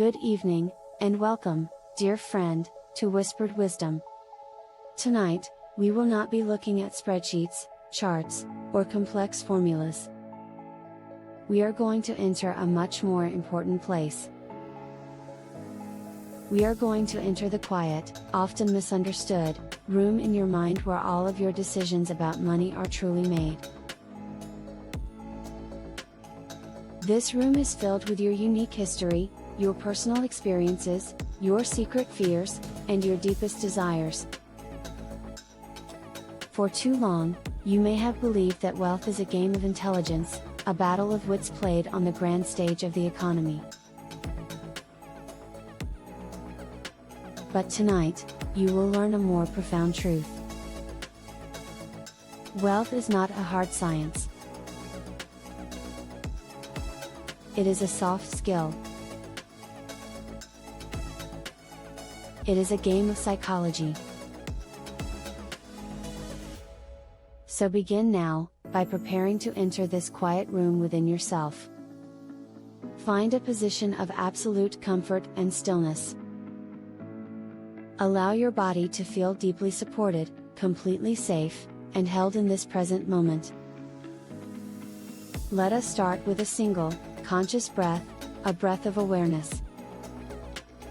Good evening, and welcome, dear friend, to Whispered Wisdom. Tonight, we will not be looking at spreadsheets, charts, or complex formulas. We are going to enter a much more important place. We are going to enter the quiet, often misunderstood, room in your mind where all of your decisions about money are truly made. This room is filled with your unique history, your personal experiences, your secret fears, and your deepest desires. For too long, you may have believed that wealth is a game of intelligence, a battle of wits played on the grand stage of the economy. But tonight, you will learn a more profound truth. Wealth is not a hard science. It is a soft skill. It is a game of psychology. So begin now, by preparing to enter this quiet room within yourself. Find a position of absolute comfort and stillness. Allow your body to feel deeply supported, completely safe, and held in this present moment. Let us start with a single, conscious breath, a breath of awareness.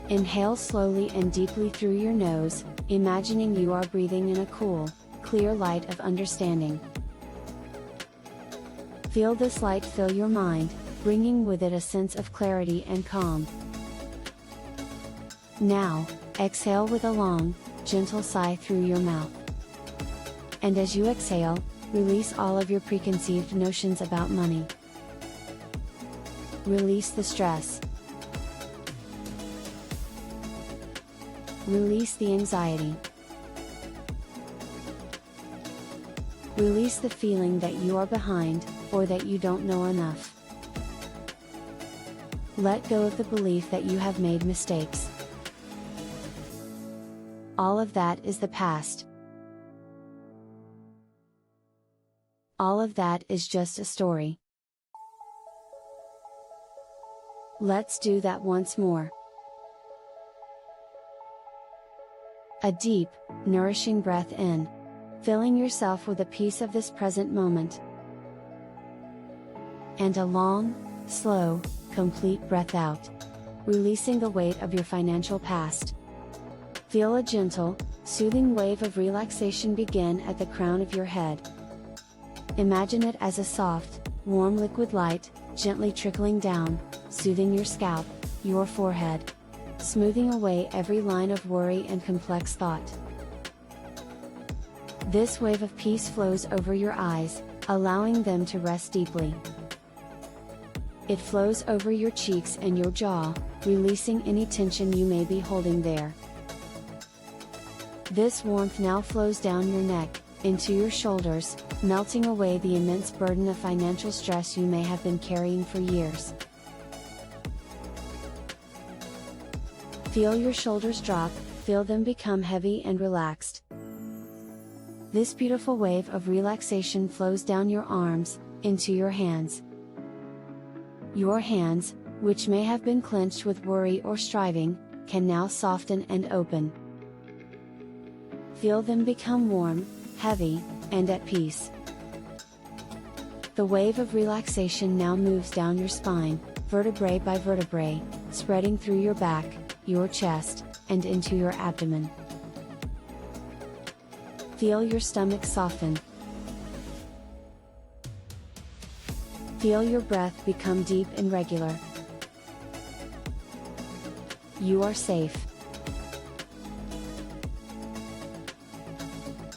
Inhale slowly and deeply through your nose, imagining you are breathing in a cool, clear light of understanding. Feel this light fill your mind, bringing with it a sense of clarity and calm. Now, exhale with a long, gentle sigh through your mouth. And as you exhale, release all of your preconceived notions about money. Release the stress. Release the anxiety. Release the feeling that you are behind, or that you don't know enough. Let go of the belief that you have made mistakes. All of that is the past. All of that is just a story. Let's do that once more. A deep, nourishing breath in, filling yourself with a piece of this present moment. And a long, slow, complete breath out, releasing the weight of your financial past. Feel a gentle, soothing wave of relaxation begin at the crown of your head. Imagine it as a soft, warm liquid light, gently trickling down, soothing your scalp, your forehead, smoothing away every line of worry and complex thought. This wave of peace flows over your eyes, allowing them to rest deeply. It flows over your cheeks and your jaw, releasing any tension you may be holding there. This warmth now flows down your neck, into your shoulders, melting away the immense burden of financial stress you may have been carrying for years. Feel your shoulders drop, feel them become heavy and relaxed. This beautiful wave of relaxation flows down your arms, into your hands. Your hands, which may have been clenched with worry or striving, can now soften and open. Feel them become warm, heavy, and at peace. The wave of relaxation now moves down your spine, vertebrae by vertebrae, spreading through your back, your chest, and into your abdomen. Feel your stomach soften. Feel your breath become deep and regular. You are safe.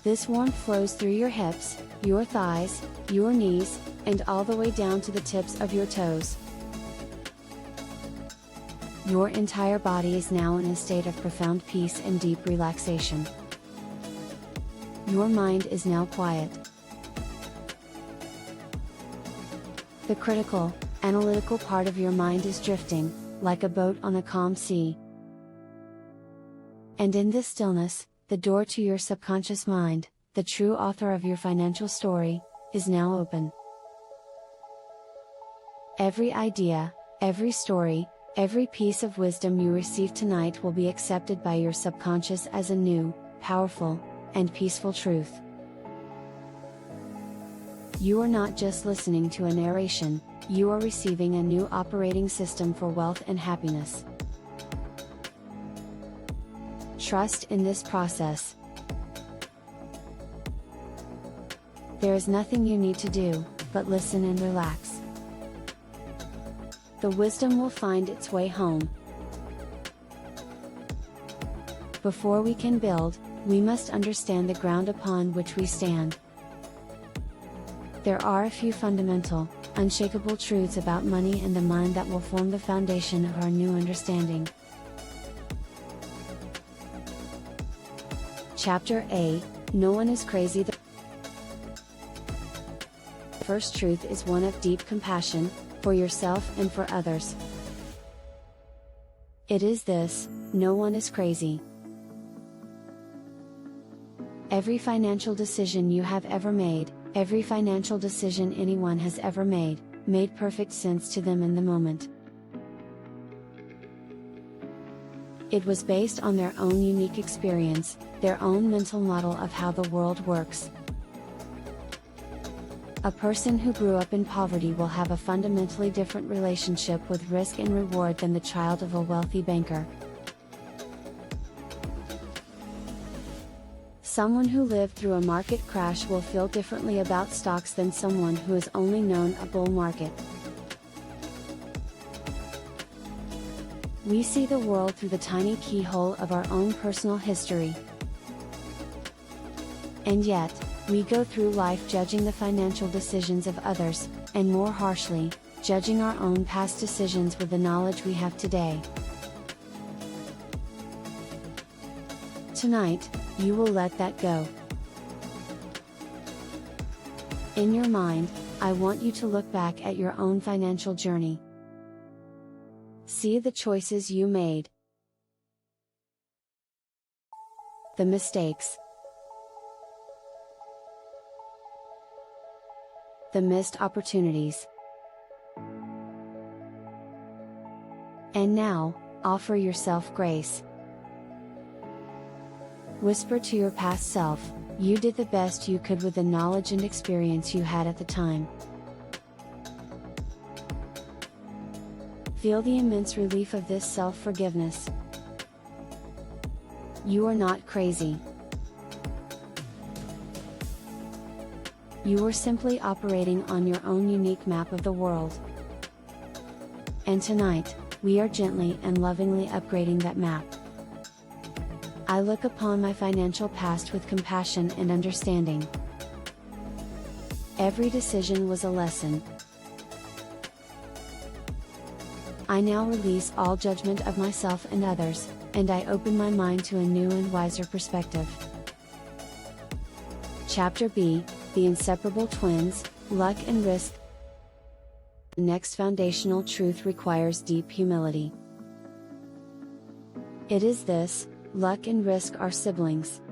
This warmth flows through your hips, your thighs, your knees, and all the way down to the tips of your toes. Your entire body is now in a state of profound peace and deep relaxation. Your mind is now quiet. The critical, analytical part of your mind is drifting, like a boat on a calm sea. And in this stillness, the door to your subconscious mind, the true author of your financial story, is now open. Every idea, every story, Every piece of wisdom you receive tonight will be accepted by your subconscious as a new, powerful, and peaceful truth. You are not just listening to a narration, you are receiving a new operating system for wealth and happiness. Trust in this process. There is nothing you need to do, but listen and relax. The wisdom will find its way home. Before we can build, we must understand the ground upon which we stand. There are a few fundamental, unshakable truths about money and the mind that will form the foundation of our new understanding. Chapter A: No one is crazy. The first truth is one of deep compassion, for yourself and for others. It is this: no one is crazy. Every financial decision you have ever made, every financial decision anyone has ever made perfect sense to them in the moment. It was based on their own unique experience, their own mental model of how the world works. A person who grew up in poverty will have a fundamentally different relationship with risk and reward than the child of a wealthy banker. Someone who lived through a market crash will feel differently about stocks than someone who has only known a bull market. We see the world through the tiny keyhole of our own personal history. And yet, we go through life judging the financial decisions of others, and more harshly, judging our own past decisions with the knowledge we have today. Tonight, you will let that go. In your mind, I want you to look back at your own financial journey. See the choices you made, the mistakes, the missed opportunities. And now, offer yourself grace. Whisper to your past self, you did the best you could with the knowledge and experience you had at the time. Feel the immense relief of this self-forgiveness. You are not crazy. You are simply operating on your own unique map of the world. And tonight, we are gently and lovingly upgrading that map. I look upon my financial past with compassion and understanding. Every decision was a lesson. I now release all judgment of myself and others, and I open my mind to a new and wiser perspective. Chapter B: The Inseparable Twins, Luck and Risk. The next foundational truth requires deep humility. It is this: luck and risk are siblings.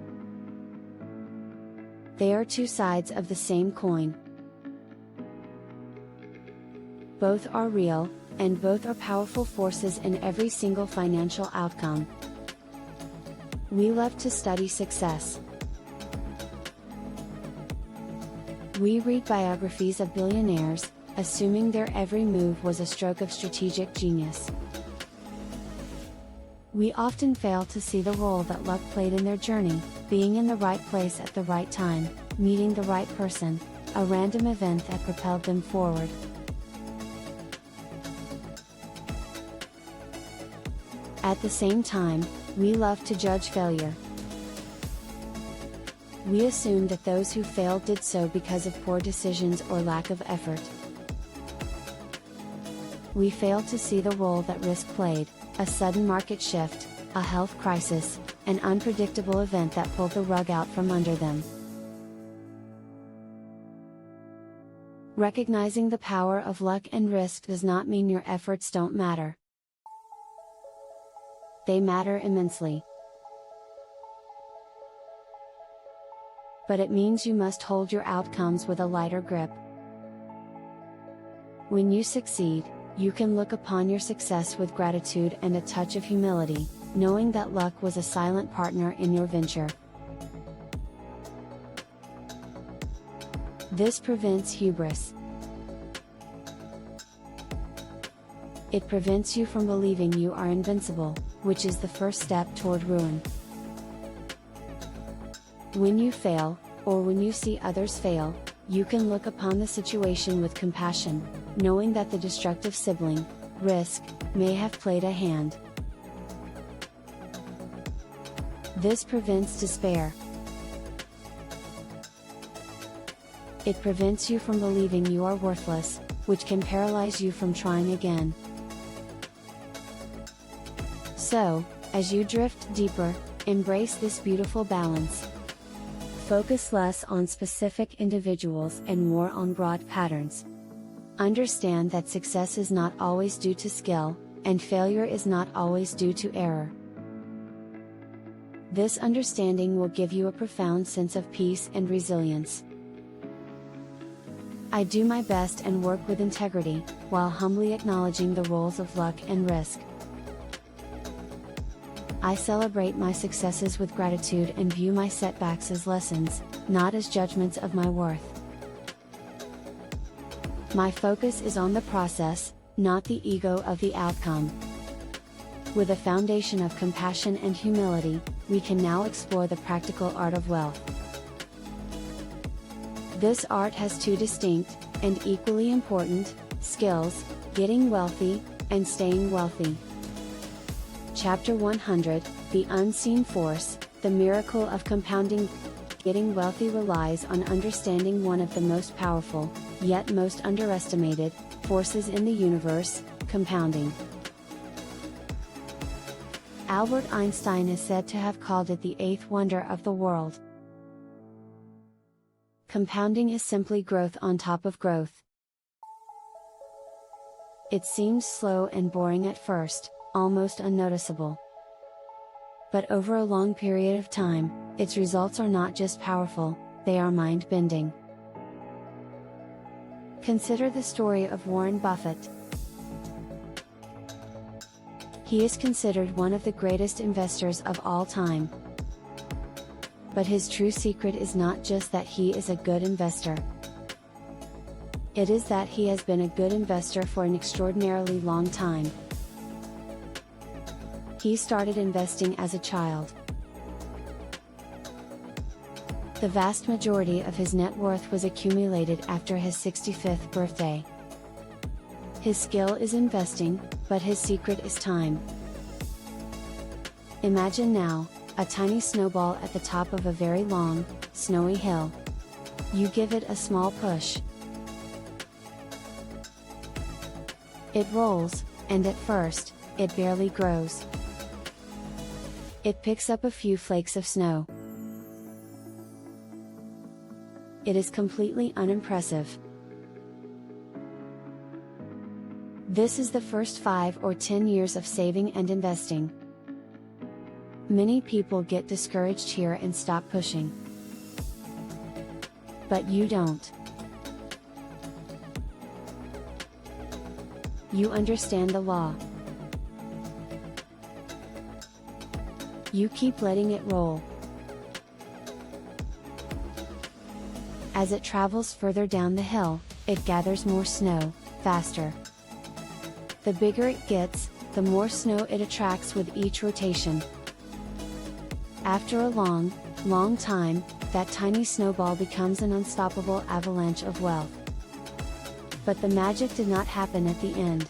They are two sides of the same coin. Both are real, and both are powerful forces in every single financial outcome. We love to study success. We read biographies of billionaires, assuming their every move was a stroke of strategic genius. We often fail to see the role that luck played in their journey, being in the right place at the right time, meeting the right person, a random event that propelled them forward. At the same time, we love to judge failure. We assume that those who failed did so because of poor decisions or lack of effort. We fail to see the role that risk played: a sudden market shift, a health crisis, an unpredictable event that pulled the rug out from under them. Recognizing the power of luck and risk does not mean your efforts don't matter. They matter immensely. But it means you must hold your outcomes with a lighter grip. When you succeed, you can look upon your success with gratitude and a touch of humility, knowing that luck was a silent partner in your venture. This prevents hubris. It prevents you from believing you are invincible, which is the first step toward ruin. When you fail, or when you see others fail, you can look upon the situation with compassion, knowing that the destructive sibling, risk, may have played a hand. This prevents despair. It prevents you from believing you are worthless, which can paralyze you from trying again. So, as you drift deeper, embrace this beautiful balance. Focus less on specific individuals and more on broad patterns. Understand that success is not always due to skill, and failure is not always due to error. This understanding will give you a profound sense of peace and resilience. I do my best and work with integrity, while humbly acknowledging the roles of luck and risk. I celebrate my successes with gratitude and view my setbacks as lessons, not as judgments of my worth. My focus is on the process, not the ego of the outcome. With a foundation of compassion and humility, we can now explore the practical art of wealth. This art has two distinct, and equally important, skills: getting wealthy, and staying wealthy. Chapter 100, The Unseen Force, The Miracle of Compounding. Getting wealthy relies on understanding one of the most powerful, yet most underestimated, forces in the universe: compounding. Albert Einstein is said to have called it the eighth wonder of the world. Compounding is simply growth on top of growth. It seems slow and boring at first, almost unnoticeable. But over a long period of time, its results are not just powerful, they are mind-bending. Consider the story of Warren Buffett. He is considered one of the greatest investors of all time. But his true secret is not just that he is a good investor. It is that he has been a good investor for an extraordinarily long time. He started investing as a child. The vast majority of his net worth was accumulated after his 65th birthday. His skill is investing, but his secret is time. Imagine now, a tiny snowball at the top of a very long, snowy hill. You give it a small push. It rolls, and at first, it barely grows. It picks up a few flakes of snow. It is completely unimpressive. This is the first 5 or 10 years of saving and investing. Many people get discouraged here and stop pushing. But you don't. You understand the law. You keep letting it roll. As it travels further down the hill, it gathers more snow, faster. The bigger it gets, the more snow it attracts with each rotation. After a long, long time, that tiny snowball becomes an unstoppable avalanche of wealth. But the magic did not happen at the end.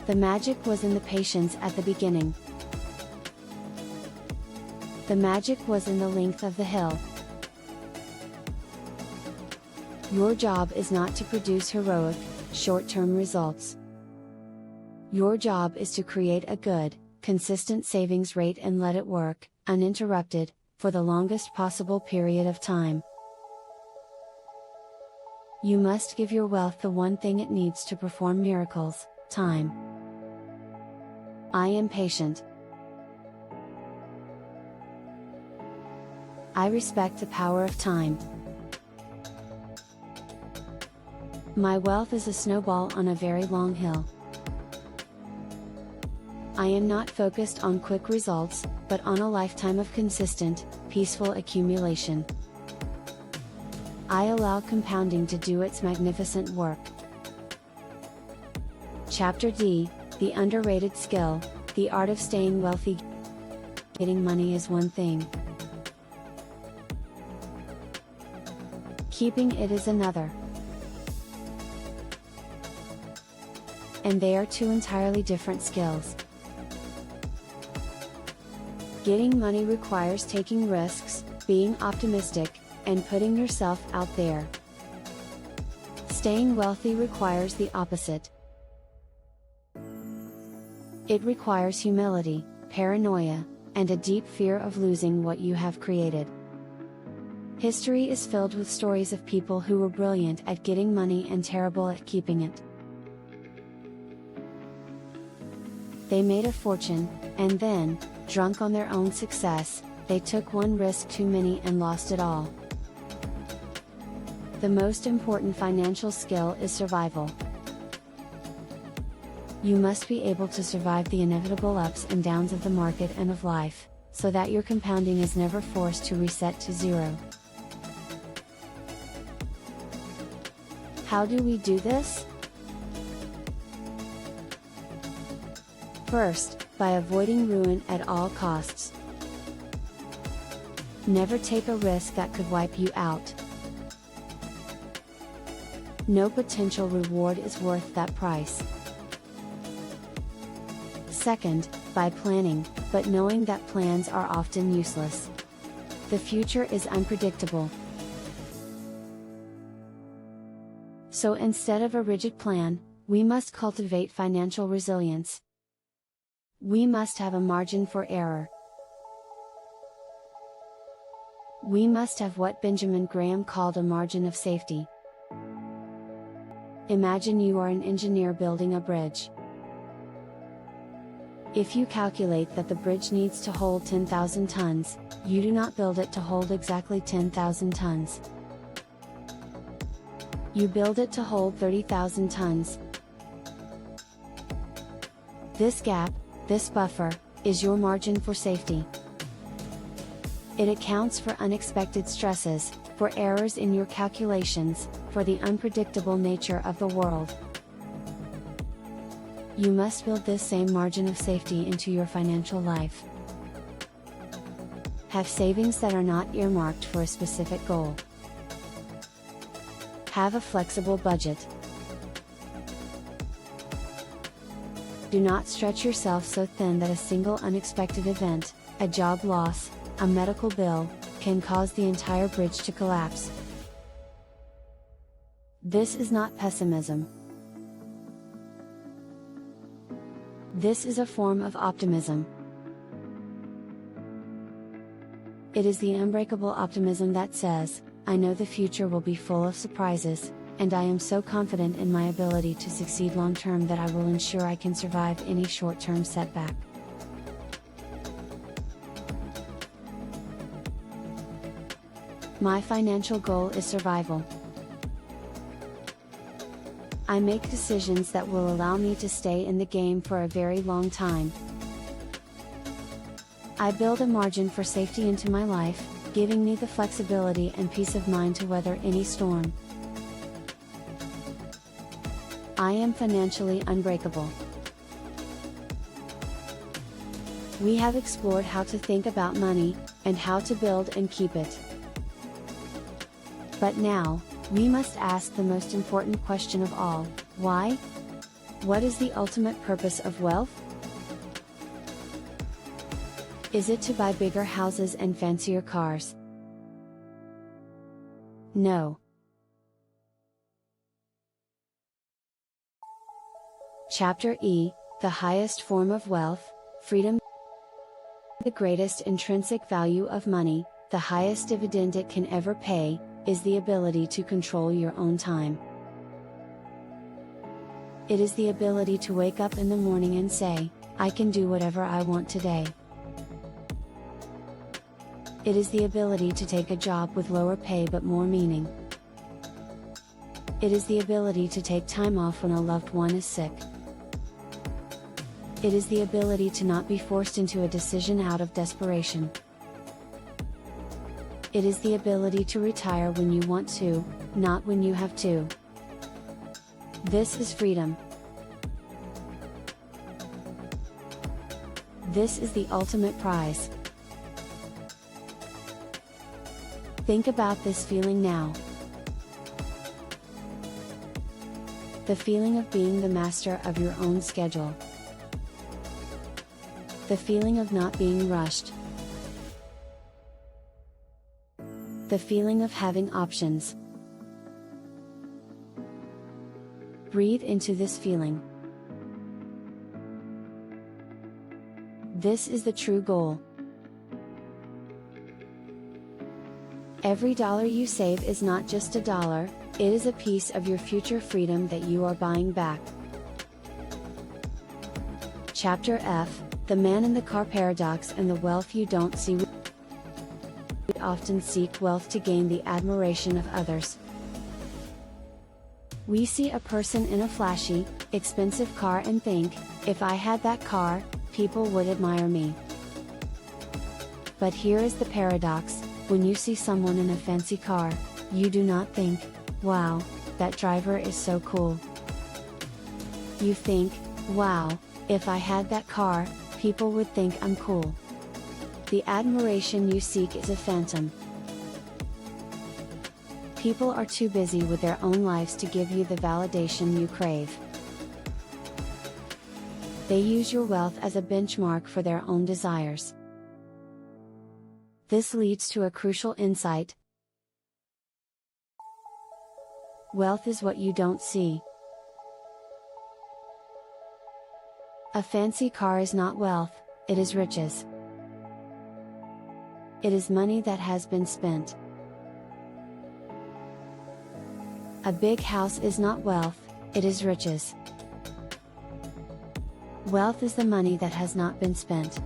The magic was in the patience at the beginning. The magic was in the length of the hill. Your job is not to produce heroic, short-term results. Your job is to create a good, consistent savings rate and let it work, uninterrupted, for the longest possible period of time. You must give your wealth the one thing it needs to perform miracles: time. I am patient. I respect the power of time. My wealth is a snowball on a very long hill. I am not focused on quick results, but on a lifetime of consistent, peaceful accumulation. I allow compounding to do its magnificent work. Chapter D, the underrated skill, the art of staying wealthy. Getting money is one thing. Keeping it is another. And they are two entirely different skills. Getting money requires taking risks, being optimistic, and putting yourself out there. Staying wealthy requires the opposite. It requires humility, paranoia, and a deep fear of losing what you have created. History is filled with stories of people who were brilliant at getting money and terrible at keeping it. They made a fortune, and then, drunk on their own success, they took one risk too many and lost it all. The most important financial skill is survival. You must be able to survive the inevitable ups and downs of the market and of life, so that your compounding is never forced to reset to zero. How do we do this? First, by avoiding ruin at all costs. Never take a risk that could wipe you out. No potential reward is worth that price. Second, by planning, but knowing that plans are often useless. The future is unpredictable. So instead of a rigid plan, we must cultivate financial resilience. We must have a margin for error. We must have what Benjamin Graham called a margin of safety. Imagine you are an engineer building a bridge. If you calculate that the bridge needs to hold 10,000 tons, you do not build it to hold exactly 10,000 tons. You build it to hold 30,000 tons. This gap, this buffer, is your margin for safety. It accounts for unexpected stresses, for errors in your calculations, for the unpredictable nature of the world. You must build this same margin of safety into your financial life. Have savings that are not earmarked for a specific goal. Have a flexible budget. Do not stretch yourself so thin that a single unexpected event, a job loss, a medical bill, can cause the entire bridge to collapse. This is not pessimism. This is a form of optimism. It is the unbreakable optimism that says, I know the future will be full of surprises, and I am so confident in my ability to succeed long term that I will ensure I can survive any short term setback. My financial goal is survival. I make decisions that will allow me to stay in the game for a very long time. I build a margin for safety into my life, giving me the flexibility and peace of mind to weather any storm. I am financially unbreakable. We have explored how to think about money, and how to build and keep it. But now, we must ask the most important question of all: why? What is the ultimate purpose of wealth? Is it to buy bigger houses and fancier cars? No. Chapter E, the highest form of wealth, freedom. The greatest intrinsic value of money, the highest dividend it can ever pay, is the ability to control your own time. It is the ability to wake up in the morning and say, I can do whatever I want today. It is the ability to take a job with lower pay but more meaning. It is the ability to take time off when a loved one is sick. It is the ability to not be forced into a decision out of desperation. It is the ability to retire when you want to, not when you have to. This is freedom. This is the ultimate prize. Think about this feeling now. The feeling of being the master of your own schedule. The feeling of not being rushed. The feeling of having options. Breathe into this feeling. This is the true goal. Every dollar you save is not just a dollar, it is a piece of your future freedom that you are buying back. Chapter F, The Man in the Car Paradox and the Wealth You Don't See. We often seek wealth to gain the admiration of others. We see a person in a flashy, expensive car and think, if I had that car, people would admire me. But here is the paradox, when you see someone in a fancy car, you do not think, wow, that driver is so cool. You think, wow, if I had that car, people would think I'm cool. The admiration you seek is a phantom. People are too busy with their own lives to give you the validation you crave. They use your wealth as a benchmark for their own desires. This leads to a crucial insight. Wealth is what you don't see. A fancy car is not wealth, it is riches. It is money that has been spent. A big house is not wealth, it is riches. Wealth is the money that has not been spent.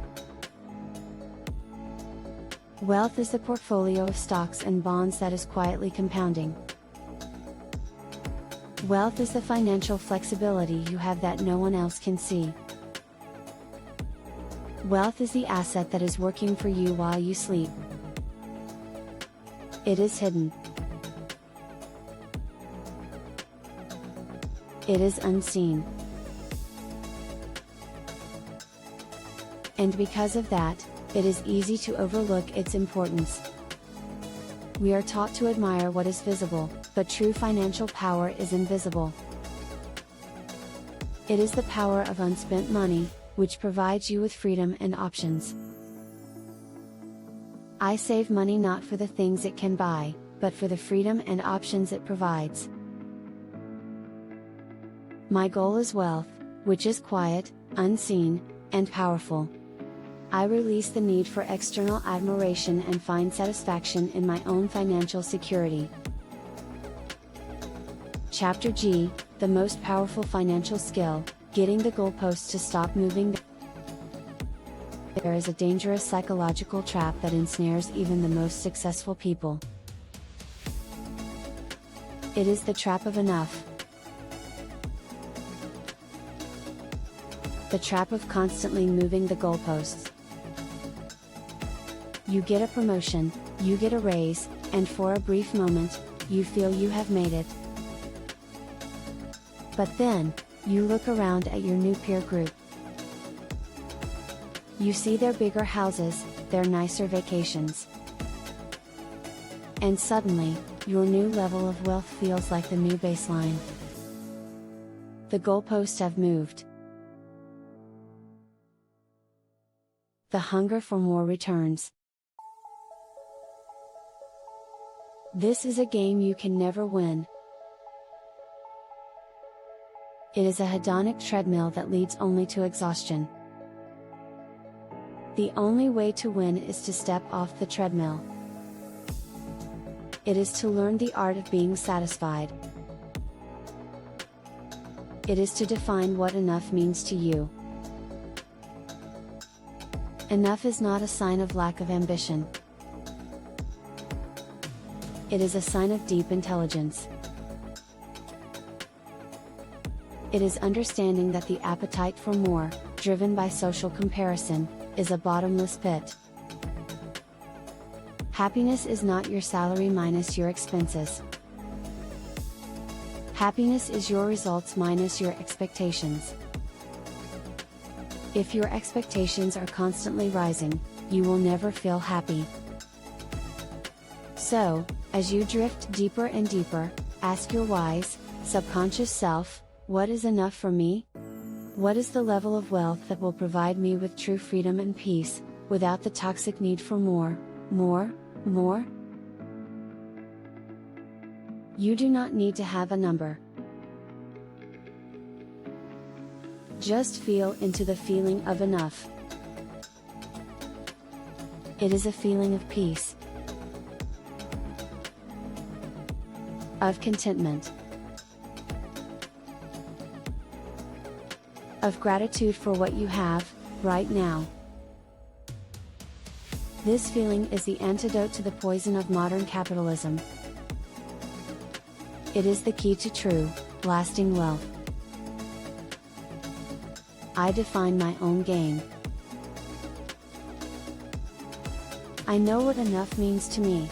Wealth is the portfolio of stocks and bonds that is quietly compounding. Wealth is the financial flexibility you have that no one else can see. Wealth is the asset that is working for you while you sleep. It is hidden. It is unseen. And because of that, it is easy to overlook its importance. We are taught to admire what is visible, but true financial power is invisible. It is the power of unspent money, which provides you with freedom and options. I save money not for the things it can buy, but for the freedom and options it provides. My goal is wealth, which is quiet, unseen, and powerful. I release the need for external admiration and find satisfaction in my own financial security. Chapter G, The Most Powerful Financial Skill, Getting the Goalposts to Stop Moving. There is a dangerous psychological trap that ensnares even the most successful people. It is the trap of enough. The trap of constantly moving the goalposts. You get a promotion, you get a raise, and for a brief moment, you feel you have made it. But then, you look around at your new peer group. You see their bigger houses, their nicer vacations. And suddenly, your new level of wealth feels like the new baseline. The goalposts have moved. The hunger for more returns. This is a game you can never win. It is a hedonic treadmill that leads only to exhaustion. The only way to win is to step off the treadmill. It is to learn the art of being satisfied. It is to define what enough means to you. Enough is not a sign of lack of ambition. It is a sign of deep intelligence. It is understanding that the appetite for more, driven by social comparison, is a bottomless pit. Happiness is not your salary minus your expenses. Happiness is your results minus your expectations. If your expectations are constantly rising, you will never feel happy. So, as you drift deeper and deeper, ask your wise, subconscious self, what is enough for me? What is the level of wealth that will provide me with true freedom and peace, without the toxic need for more, more? You do not need to have a number. Just feel into the feeling of enough. It is a feeling of peace, of contentment, of gratitude for what you have, right now. This feeling is the antidote to the poison of modern capitalism. It is the key to true, lasting wealth. I define my own gain. I know what enough means to me.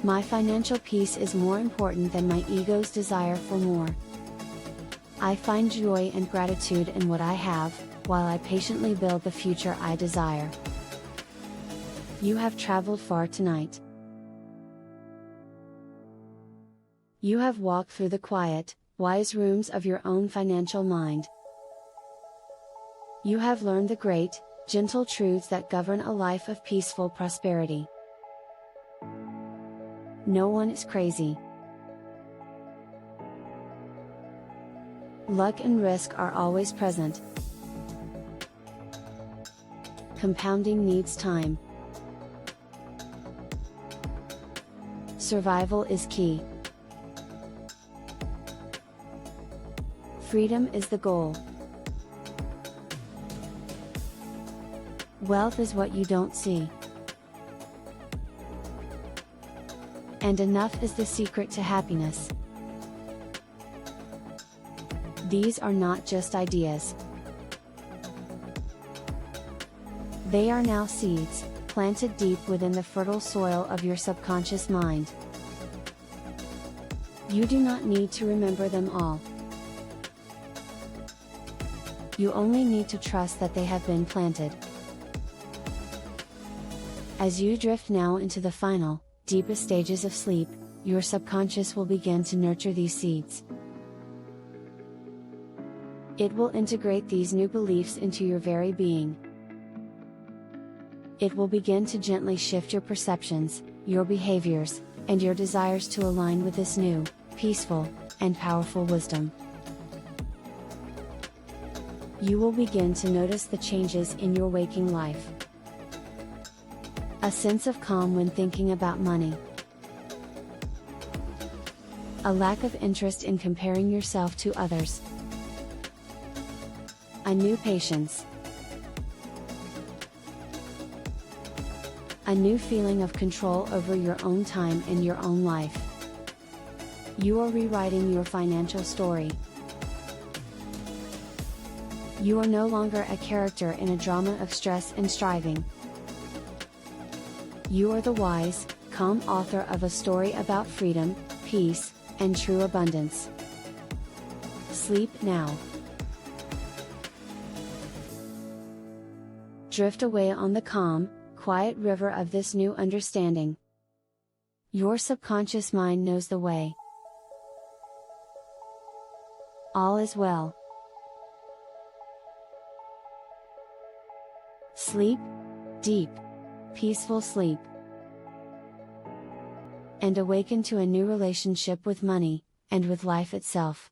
My financial peace is more important than my ego's desire for more. I find joy and gratitude in what I have, while I patiently build the future I desire. You have traveled far tonight. You have walked through the quiet, wise rooms of your own financial mind. You have learned the great, gentle truths that govern a life of peaceful prosperity. No one is crazy. Luck and risk are always present. Compounding needs time. Survival is key. Freedom is the goal. Wealth is what you don't see. And enough is the secret to happiness. These are not just ideas. They are now seeds, planted deep within the fertile soil of your subconscious mind. You do not need to remember them all. You only need to trust that they have been planted. As you drift now into the final, deepest stages of sleep, your subconscious will begin to nurture these seeds. It will integrate these new beliefs into your very being. It will begin to gently shift your perceptions, your behaviors, and your desires to align with this new, peaceful, and powerful wisdom. You will begin to notice the changes in your waking life. A sense of calm when thinking about money. A lack of interest in comparing yourself to others. A new patience. A new feeling of control over your own time and your own life. You are rewriting your financial story. You are no longer a character in a drama of stress and striving. You are the wise, calm author of a story about freedom, peace, and true abundance. Sleep now. Drift away on the calm, quiet river of this new understanding. Your subconscious mind knows the way. All is well. Sleep, deep, peaceful sleep. And awaken to a new relationship with money, and with life itself.